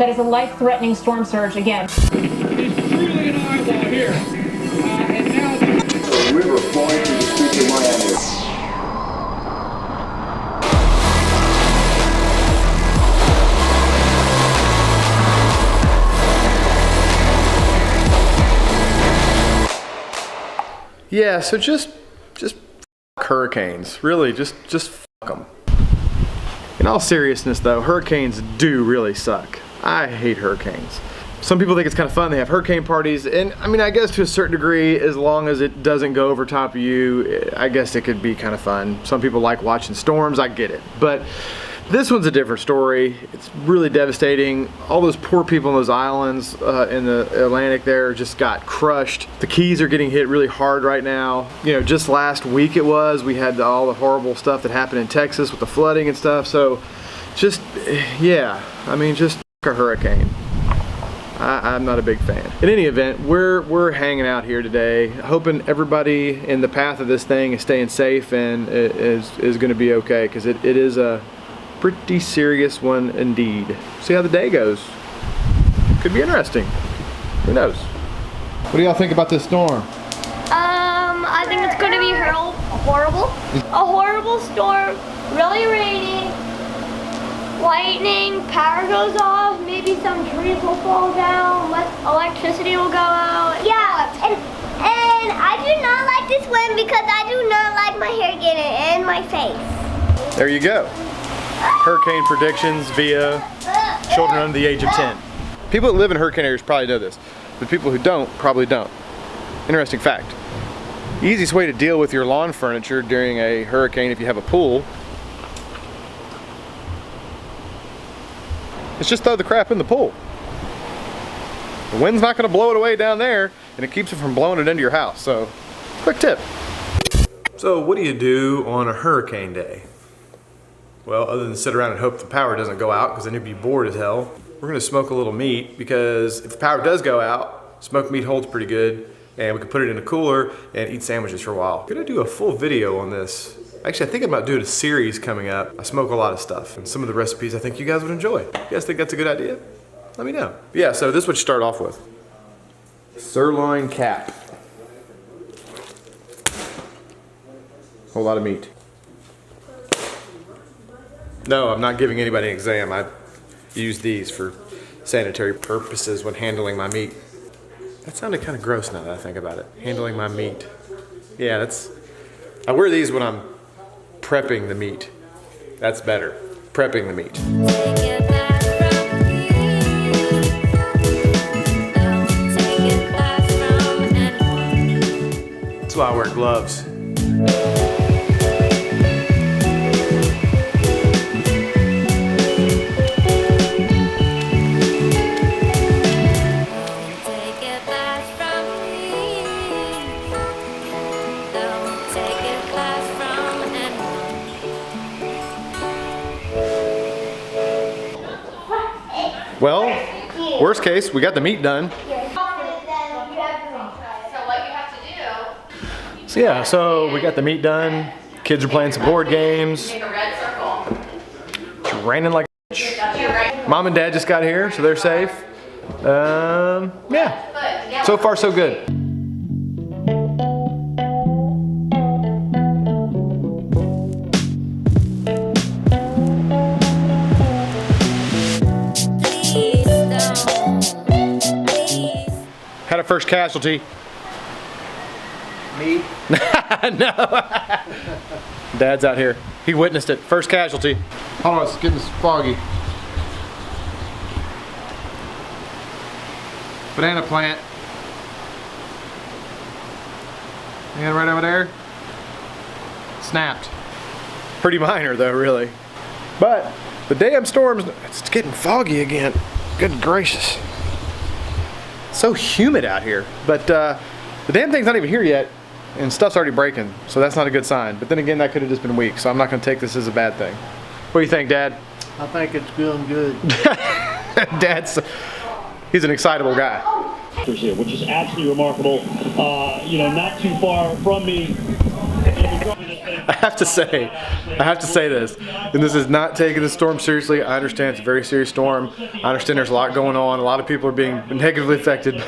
that is a life-threatening storm surge again. It's truly an eyeball here. And now the river flowing through the streets of Miami. Yeah, so just f hurricanes. Really, just f them. In all seriousness though, hurricanes do really suck. I hate hurricanes. Some people think it's kind of fun. They have hurricane parties, and I mean, I guess to a certain degree, as long as it doesn't go over top of you, I guess it could be kind of fun. Some people like watching storms, I get it. But this one's a different story. It's really devastating. All those poor people on those islands in the Atlantic there just got crushed. The Keys are getting hit really hard right now. You know, just last week we had all the horrible stuff that happened in Texas with the flooding and stuff. So just, yeah, I mean, just a hurricane. I'm not a big fan. In any event, we're hanging out here today, hoping everybody in the path of this thing is staying safe and is going to be okay, because it is a pretty serious one indeed. See how the day goes. Could be interesting. Who knows? What do y'all think about this storm? I think it's going to be horrible. A horrible storm, really rainy, lightning, power goes off, maybe some trees will fall down, electricity will go out. Yeah, and I do not like this one because I do not like my hair getting in my face. There you go. Hurricane predictions via children under the age of 10. People that live in hurricane areas probably know this, but people who don't probably don't. Interesting fact. The easiest way to deal with your lawn furniture during a hurricane, if you have a pool, is just throw the crap in the pool. The wind's not going to blow it away down there, and it keeps it from blowing it into your house. So, quick tip. So what do you do on a hurricane day? Well, other than sit around and hope the power doesn't go out, because then you'd be bored as hell, we're gonna smoke a little meat, because if the power does go out, smoked meat holds pretty good, and we can put it in a cooler and eat sandwiches for a while. I'm gonna do a full video on this. Actually, I think I'm about doing a series coming up. I smoke a lot of stuff, and some of the recipes I think you guys would enjoy. You guys think that's a good idea? Let me know. Yeah, so this is what you start off with. Sirloin cap. Whole lot of meat. No, I'm not giving anybody an exam. I use these for sanitary purposes when handling my meat. That sounded kind of gross now that I think about it. Handling my meat. Yeah, I wear these when I'm prepping the meat. That's better. Prepping the meat. That's why I wear gloves. Well, worst case, we got the meat done. So yeah, so we got the meat done. Kids are playing some board games. It's raining like a bitch. Mom and Dad just got here, so they're safe. Yeah, so far so good. Had a first casualty. Me? No. Dad's out here. He witnessed it. First casualty. Hold on, it's getting foggy. Banana plant. And right over there. Snapped. Pretty minor though, really. But the damn storm's, it's getting foggy again. Good gracious. So humid out here, but the damn thing's not even here yet, and stuff's already breaking, so that's not a good sign. But then again, that could have just been weak, so I'm not going to take this as a bad thing. What do you think, Dad? I think it's going good. He's an excitable guy. Which is absolutely remarkable. You know, not too far from me. I have to say this, and this is not taking the storm seriously. I understand it's a very serious storm. I understand there's a lot going on. A lot of people are being negatively affected.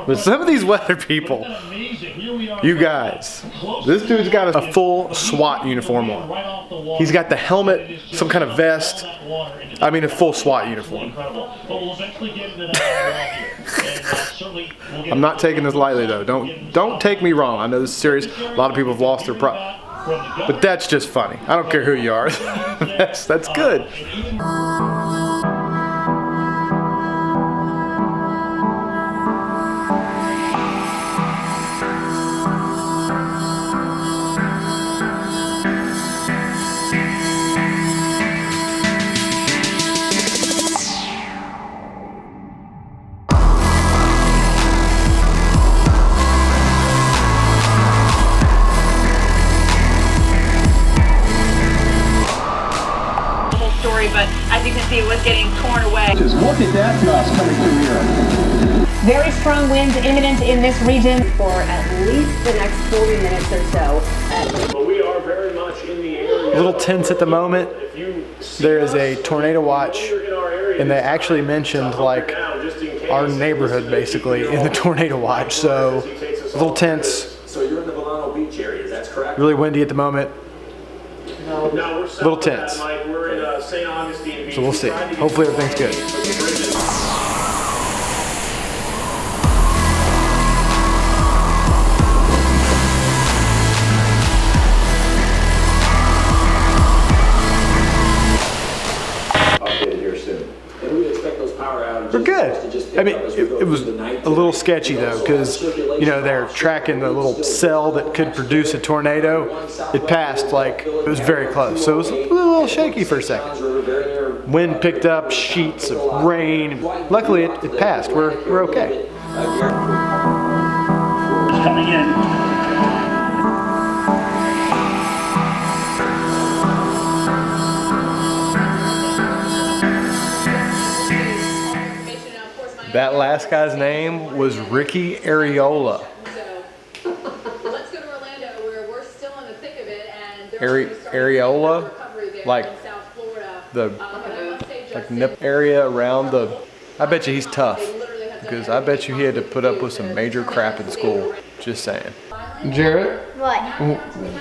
But some of these weather people, you guys, this dude's got a full SWAT uniform on. He's got the helmet, some kind of vest. I mean, a full SWAT uniform. I'm not taking this lightly though. Don't take me wrong. I know this is serious. A lot of people have lost their but that's just funny. I don't care who you are. that's good. But as you can see, it was getting torn away. Just look at that dust coming through here. Very strong winds imminent in this region. For at least the next 40 minutes or so. But we are very much in the area. A little tense at the moment. There is a tornado watch, and they actually mentioned like our neighborhood basically in the tornado watch. So a little tense. So you're in the Volano Beach area, that's correct? Really windy at the moment. No, we're A little tense. We're in St. Augustine Beach. So we'll see. Hopefully everything's good. Updated here soon. And we expect those power outages. We're good. I mean, it was a little sketchy though, because you know they're tracking the little cell that could produce a tornado. It passed like it was very close, so it was a little shaky for a second. Wind picked up, sheets of rain. Luckily, it passed. We're okay. It's coming in. That last guy's name was Ricky Areola. So let's go to Orlando, where we're still in the thick of it, and Areola, like the nip area around the. I bet you he's tough, because I bet you he had to put up with some major crap in school. Just saying. Jarrett, What?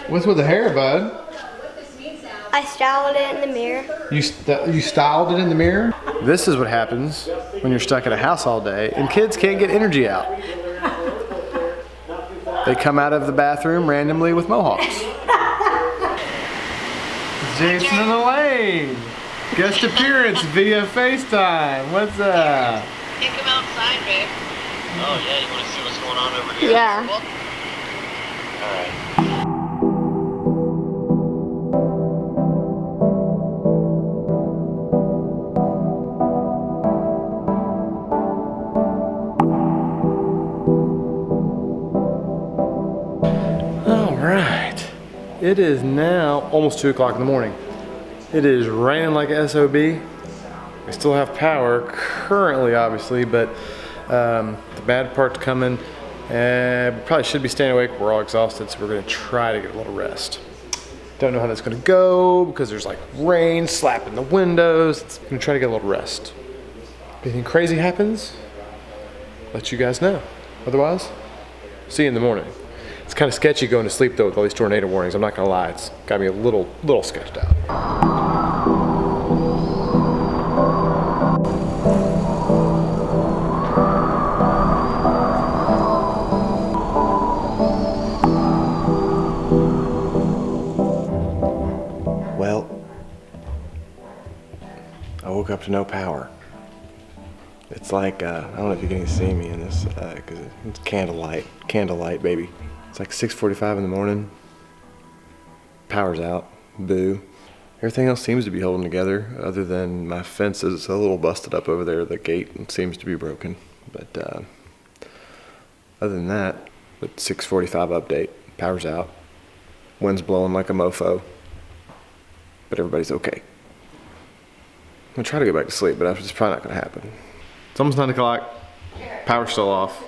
what's with the hair, bud? I styled it in the mirror. You styled it in the mirror? This is what happens when you're stuck in a house all day and kids can't get energy out. They come out of the bathroom randomly with mohawks. Jason and Elaine, guest appearance via FaceTime. What's up? Take him outside, babe. Oh yeah, you want to see what's going on over here? Yeah. All right. It is now almost 2 o'clock in the morning. It is raining like a SOB. I still have power currently, obviously, but the bad part's coming. We probably should be staying awake. We're all exhausted, so we're gonna try to get a little rest. Don't know how that's gonna go because there's like rain slapping the windows. I'm gonna try to get a little rest. If anything crazy happens, let you guys know. Otherwise, see you in the morning. It's kind of sketchy going to sleep though with all these tornado warnings. I'm not gonna lie, it's got me a little sketched out. Well, I woke up to no power. It's like, I don't know if you can see me in this, because it's candlelight, baby. It's like 6:45 in the morning. Power's out, boo. Everything else seems to be holding together, other than my fence is a little busted up over there. The gate seems to be broken, but other than that, with 6:45 update, power's out. Wind's blowing like a mofo, but everybody's okay. I'm gonna try to get back to sleep, but it's probably not gonna happen. It's almost 9 o'clock, power's still off.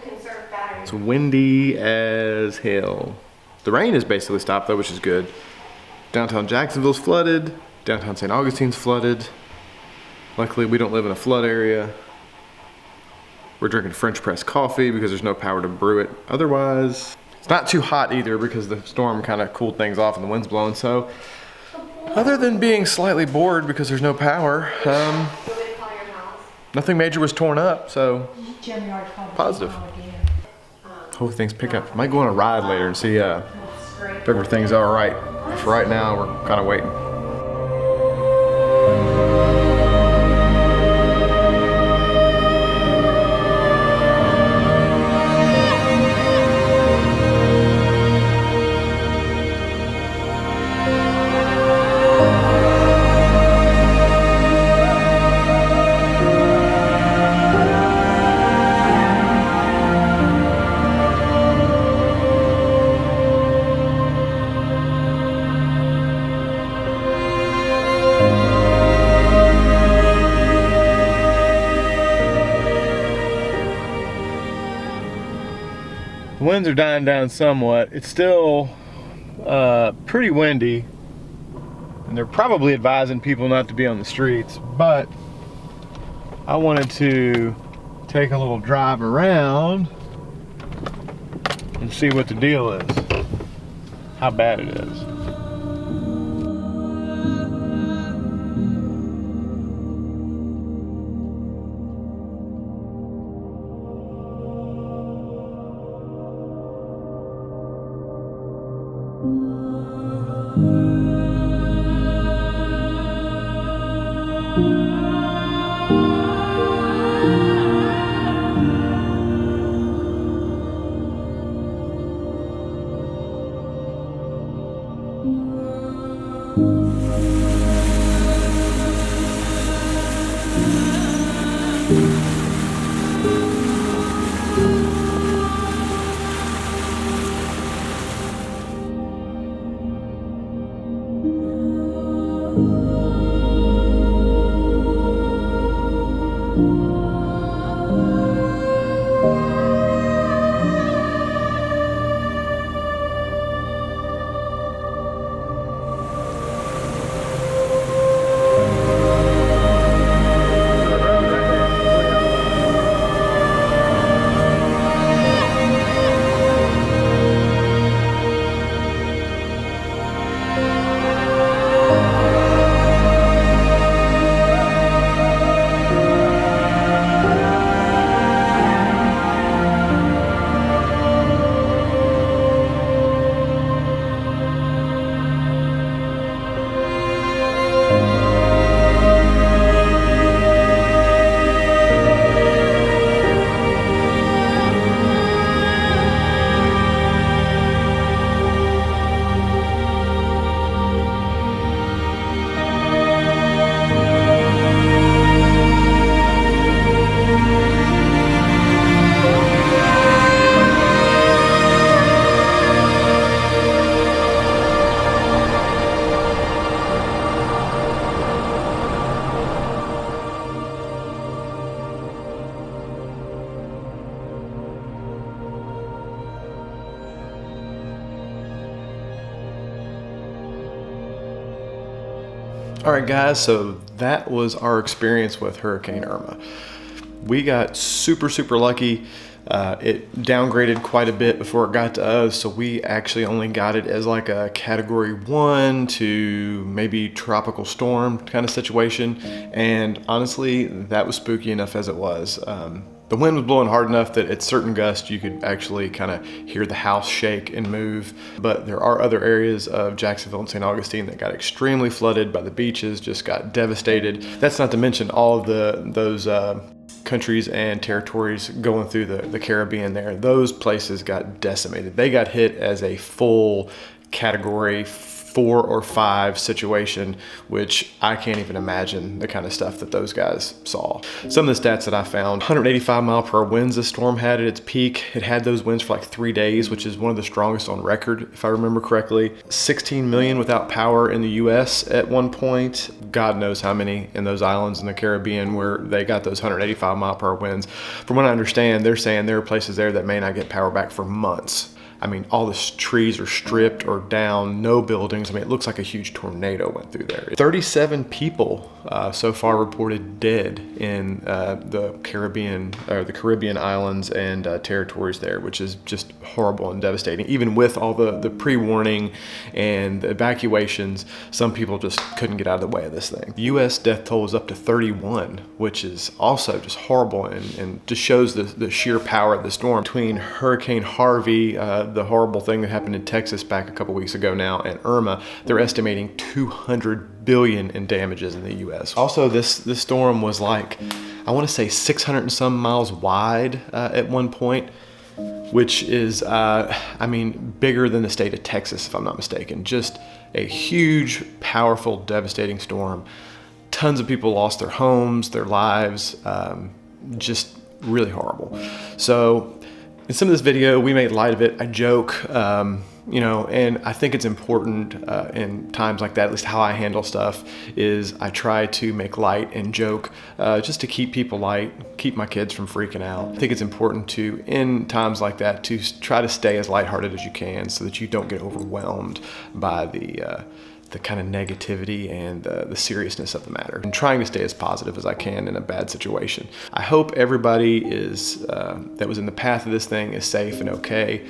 It's windy as hell. The rain is basically stopped though, which is good. Downtown Jacksonville's flooded. Downtown St. Augustine's flooded. Luckily, we don't live in a flood area. We're drinking French press coffee because there's no power to brew it. Otherwise, it's not too hot either because the storm kind of cooled things off and the wind's blowing. So, other than being slightly bored because there's no power, nothing major was torn up. So, positive. Hope things pick up. Might go on a ride later and see if everything's all right. For right now, we're kind of waiting. The winds are dying down somewhat. It's still pretty windy, and they're probably advising people not to be on the streets, but I wanted to take a little drive around and see what the deal is, how bad it is. All right, guys, so that was our experience with Hurricane Irma. We got super lucky. It downgraded quite a bit before it got to us, so we actually only got it as like a category 1 to maybe tropical storm kind of situation. And honestly, that was spooky enough as it was. The wind was blowing hard enough that at certain gusts you could actually kind of hear the house shake and move. But there are other areas of Jacksonville and St. Augustine that got extremely flooded by the beaches, just got devastated. That's not to mention all of those countries and territories going through the Caribbean there. Those places got decimated. They got hit as a full category 4 or 5 situation, which I can't even imagine the kind of stuff that those guys saw. Some of the stats that I found: 185 mile per hour winds the storm had at its peak. It had those winds for like 3 days, which is one of the strongest on record, if I remember correctly. 16 million without power in the US at one point. God knows how many in those islands in the Caribbean where they got those 185 mile per hour winds. From what I understand, they're saying there are places there that may not get power back for months. I mean, all the trees are stripped or down, no buildings. I mean, it looks like a huge tornado went through there. 37 people so far reported dead in the Caribbean islands and territories there, which is just horrible and devastating. Even with all the pre-warning and the evacuations, some people just couldn't get out of the way of this thing. The U.S. death toll is up to 31, which is also just horrible and just shows the sheer power of the storm. Between Hurricane Harvey, the horrible thing that happened in Texas back a couple weeks ago now, and Irma, they're estimating 200 billion in damages in the U.S. Also, this storm was like, I want to say 600 and some miles wide at one point, which is, I mean, bigger than the state of Texas, if I'm not mistaken. Just a huge, powerful, devastating storm. Tons of people lost their homes, their lives, just really horrible. So in some of this video, we made light of it. I joke, you know, and I think it's important in times like that, at least how I handle stuff, is I try to make light and joke just to keep people light, keep my kids from freaking out. I think it's important to, in times like that, to try to stay as lighthearted as you can so that you don't get overwhelmed by the kind of negativity and the seriousness of the matter, and trying to stay as positive as I can in a bad situation. I hope everybody is that was in the path of this thing is safe and okay.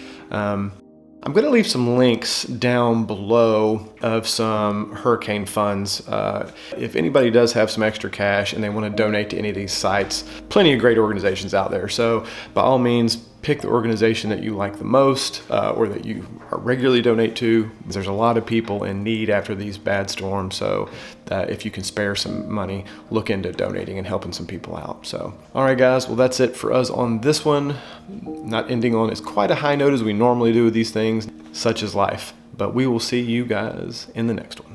I'm going to leave some links down below of some hurricane funds. If anybody does have some extra cash and they want to donate to any of these sites, plenty of great organizations out there. So by all means, pick the organization that you like the most or that you regularly donate to. There's a lot of people in need after these bad storms. So if you can spare some money, look into donating and helping some people out. So, all right, guys, well, that's it for us on this one. Not ending on as quite a high note as we normally do with these things, such is life. But we will see you guys in the next one.